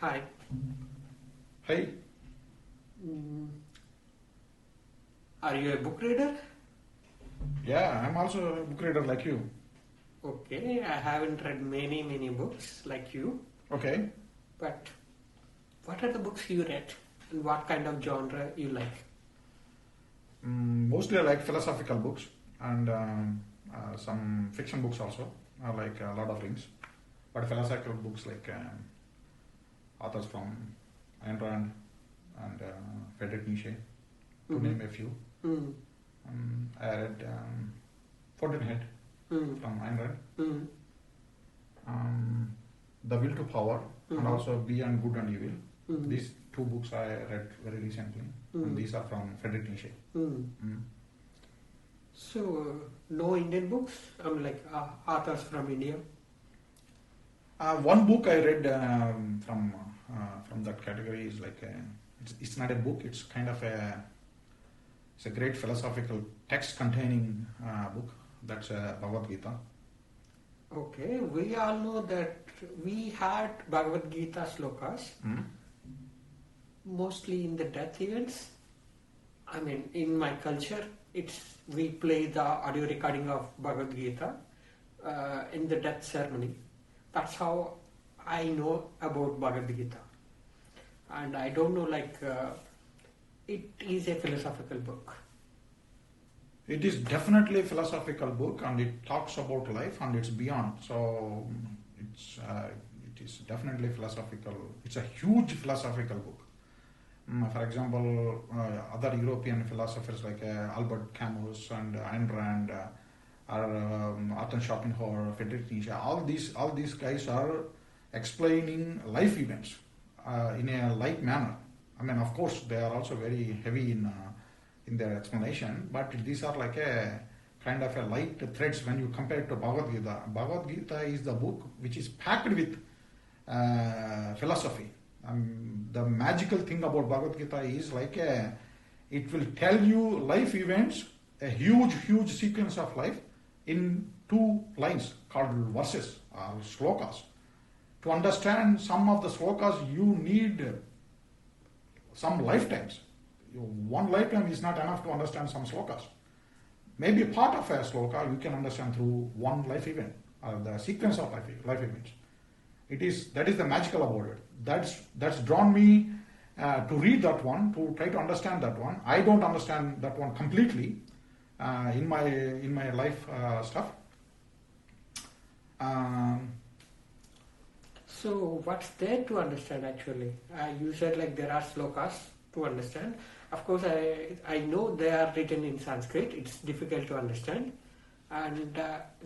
Hi. Hey, Mm, are you a book reader? yeah, I'm also a book reader like you. Okay, I haven't read many books like you, Okay. but what are the books you read and what kind of genre you like? Mostly I like philosophical books and some fiction books also. I like a lot of things. But philosophical books like authors from Ayn Rand and Friedrich Nietzsche, to Mm-hmm. name a few. Mm, I read Fountainhead mm, from Ayn Rand, mm, The Will to Power, and mm-hmm. also Beyond Good and Evil. Mm, These two books I read very recently, and mm, these are from Friedrich Nietzsche. mm. Mm. So, no Indian books? Like authors from India? One book I read from that category is like it's not a book. It's kind of it's a great philosophical text containing book. That's Bhagavad Gita. Okay, we all know that we had Bhagavad Gita slokas Mm. mostly in the death events. I mean, in my culture, it's we play the audio recording of Bhagavad Gita in the death ceremony. That's how I know about Bhagavad Gita, and I don't know it is a philosophical book. It is definitely a philosophical book, and it talks about life and it's beyond. So it's it is definitely philosophical. It's a huge philosophical book. For example, other European philosophers like Albert Camus and Ayn Rand, or Arthur Schopenhauer, Friedrich Nietzsche, all these guys are explaining life events in a light manner. I mean, of course, they are also very heavy in their explanation, but these are like a kind of a light threads when you compare it to Bhagavad Gita. Bhagavad Gita is the book which is packed with philosophy. The magical thing about Bhagavad Gita is like it will tell you life events, a huge sequence of life in two lines called verses or slokas. To understand some of the slokas, you need some lifetimes. One lifetime is not enough to understand some slokas. Maybe a part of a sloka you can understand through one life event or the sequence of life events. That is the magical about it. That's drawn me to read that one, to try to understand that one. I don't understand that one completely in my life stuff. Um, So, what's there to understand actually? You said like there are slokas to understand. Of course, I know they are written in Sanskrit. It's difficult to understand, and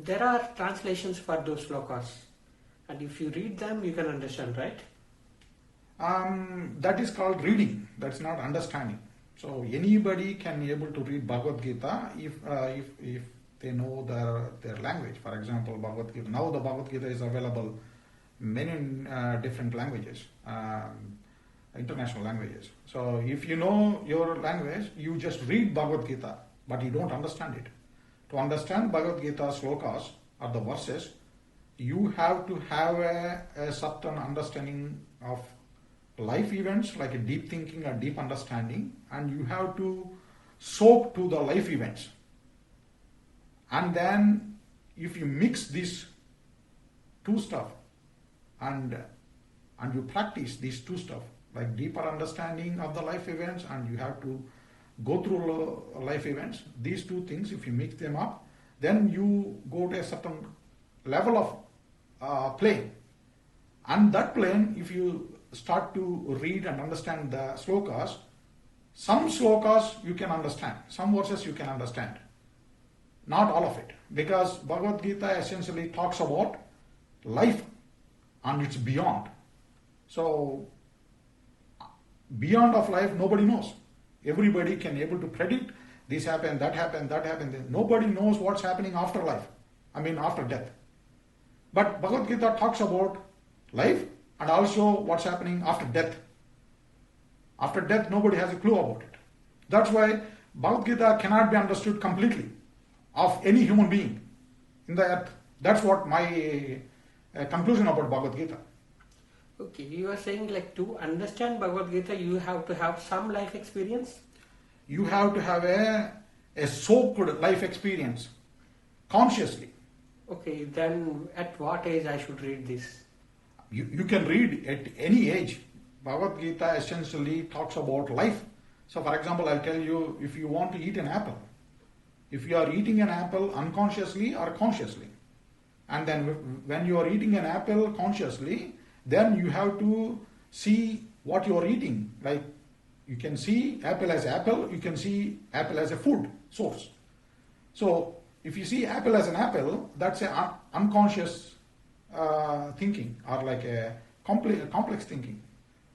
there are translations for those slokas. And if you read them, you can understand, right? that is called reading. That's not understanding. So anybody can be able to read Bhagavad Gita if they know their language. For example, Bhagavad Gita. Now the Bhagavad Gita is available many different languages, international languages. So if you know your language, you just read Bhagavad Gita, but you don't understand it. To understand Bhagavad Gita slokas or the verses, you have to have a certain understanding of life events, like a deep thinking or deep understanding, and you have to soak to the life events. And then if you mix these two stuff and you practice these two stuff, like deeper understanding of the life events, and you have to go through life events, these two things, if you mix them up, then you go to a certain level of plane. And that plane, if you start to read and understand the slokas, some slokas you can understand, some verses you can understand, not all of it, because Bhagavad Gita essentially talks about life and it's beyond. So beyond of life nobody knows. Everybody can able to predict this happened, that happened, that happened. Nobody knows what's happening after life. I mean after death. But Bhagavad Gita talks about life and also what's happening after death. After death, nobody has a clue about it. That's why Bhagavad Gita cannot be understood completely of any human being in the earth. That's what my conclusion about Bhagavad Gita. Okay, you are saying like to understand Bhagavad Gita, you have to have some life experience? You have to have a soaked life experience consciously. Okay, then at what age I should read this? You can read at any age. Bhagavad Gita essentially talks about life. So, for example, I'll tell you, if you want to eat an apple, if you are eating an apple unconsciously or consciously, and then when you are eating an apple consciously, then you have to see what you are eating. Like, you can see apple as apple, you can see apple as a food source. So, if you see apple as an apple, that's an unconscious thinking, or like a complex thinking.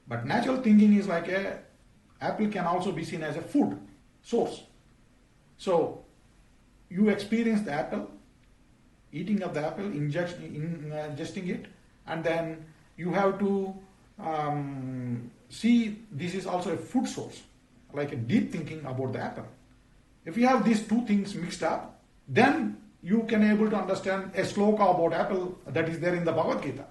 But natural thinking is like a apple can also be seen as a food source. So, you experience the apple, eating of the apple, ingesting it, and then you have to see this is also a food source, like a deep thinking about the apple. If you have these two things mixed up, then you can able to understand a sloka about apple that is there in the Bhagavad Gita.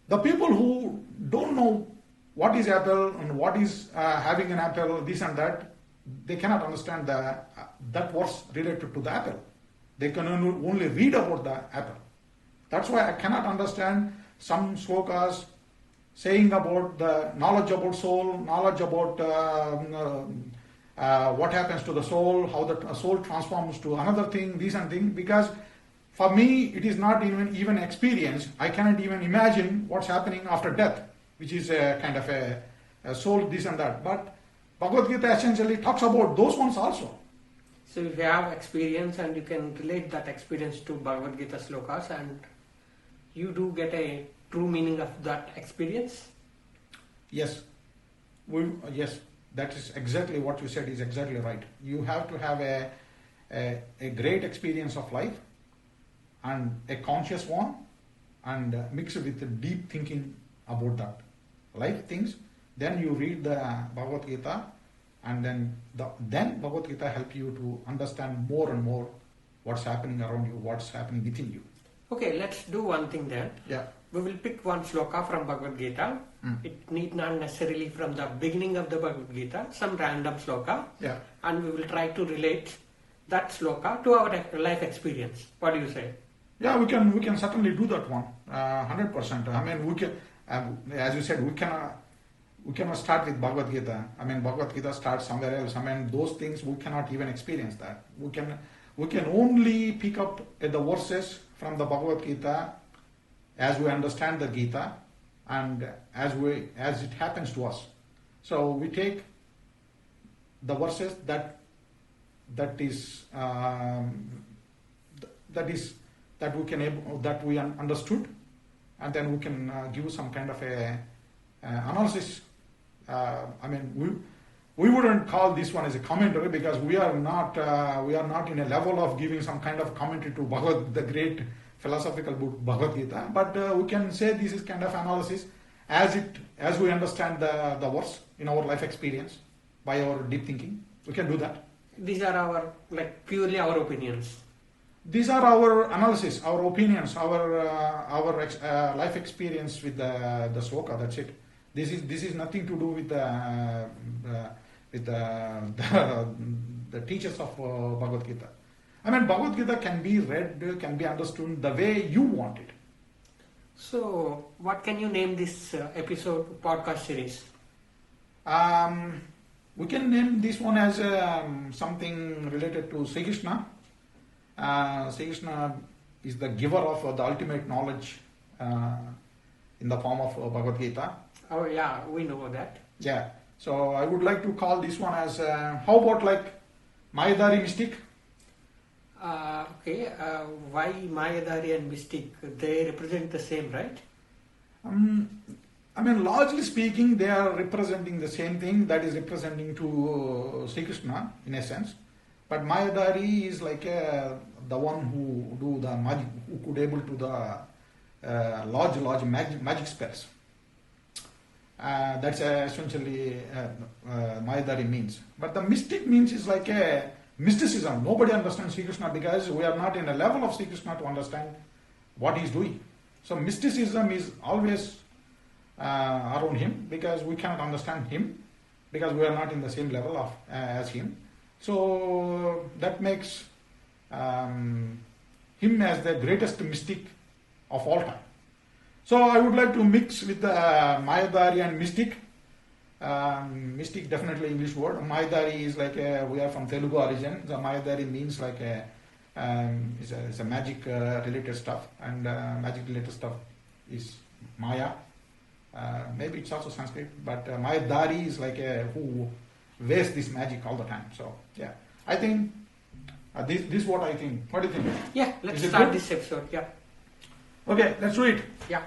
The people who don't know what is apple and what is having an apple, this and that, they cannot understand that verse related to the apple. They can only read about the apple. That's why I cannot understand some slokas saying about the knowledge about soul, knowledge about what happens to the soul, how the soul transforms to another thing, this and thing, because for me it is not even experience. I cannot even imagine what's happening after death, which is a kind of a soul, this and that. But Bhagavad Gita essentially talks about those ones also. So if you have experience and you can relate that experience to Bhagavad Gita slokas, and you do get a true meaning of that experience? Yes. Yes, that is exactly what you said is exactly right. You have to have a great experience of life, and a conscious one, and mix it with the deep thinking about that life things. Then you read the Bhagavad Gita, and then Bhagavad Gita help you to understand more and more what's happening around you, what's happening within you. Okay, let's do one thing then. Yeah. We will pick one sloka from Bhagavad Gita. It need not necessarily from the beginning of the Bhagavad Gita, some random sloka. Yeah. And we will try to relate that sloka to our life experience. What do you say? Yeah, we can certainly do that one, 100%. I mean, we can, as you said, we cannot start with Bhagavad Gita. I mean, Bhagavad Gita starts somewhere else. I mean, those things we cannot even experience that. We can only pick up the verses from the Bhagavad Gita as we understand the Gita and as it happens to us. So we take the verses that we understood, and then we can give some kind of a analysis. I mean, we wouldn't call this one as a commentary, because we are not in a level of giving some kind of commentary to the great philosophical book Bhagavad Gita. But we can say this is kind of analysis as we understand the verse in our life experience by our deep thinking. We can do that. These are purely our opinions. These are our analysis, our opinions, our life experience with the sloka. That's it. This is nothing to do with the teachers of Bhagavad Gita. I mean, Bhagavad Gita can be read, can be understood the way you want it. So, what can you name this episode podcast series? We can name this one as something related to Sri Krishna. Sri Krishna is the giver of the ultimate knowledge in the form of Bhagavad Gita. Oh yeah, we know that. Yeah. So I would like to call this one as, how about like Mayadhari mystic? Okay. Why Mayadhari and mystic? They represent the same, right? I mean, largely speaking, they are representing the same thing, that is representing to Sri Krishna in a sense. But Mayadhari is like the one who do the magic, who could able to the large magic spells. That's essentially Mayadhari means. But the mystic means is like a mysticism. Nobody understands Sri Krishna because we are not in a level of Sri Krishna to understand what he is doing. So mysticism is always around him, because we cannot understand him, because we are not in the same level of as him. So that makes him as the greatest mystic of all time. So I would like to mix with the Mayadhari and mystic. Mystic, definitely English word. Mayadhari is like we are from Telugu origin. The Mayadhari means like it's a magic related stuff, and magic related stuff is Maya. Maybe it's also Sanskrit, but Mayadhari is like who wears this magic all the time. So yeah, I think this is what I think. What do you think? Yeah, let's start this episode. Yeah. Okay, let's do it. Yeah.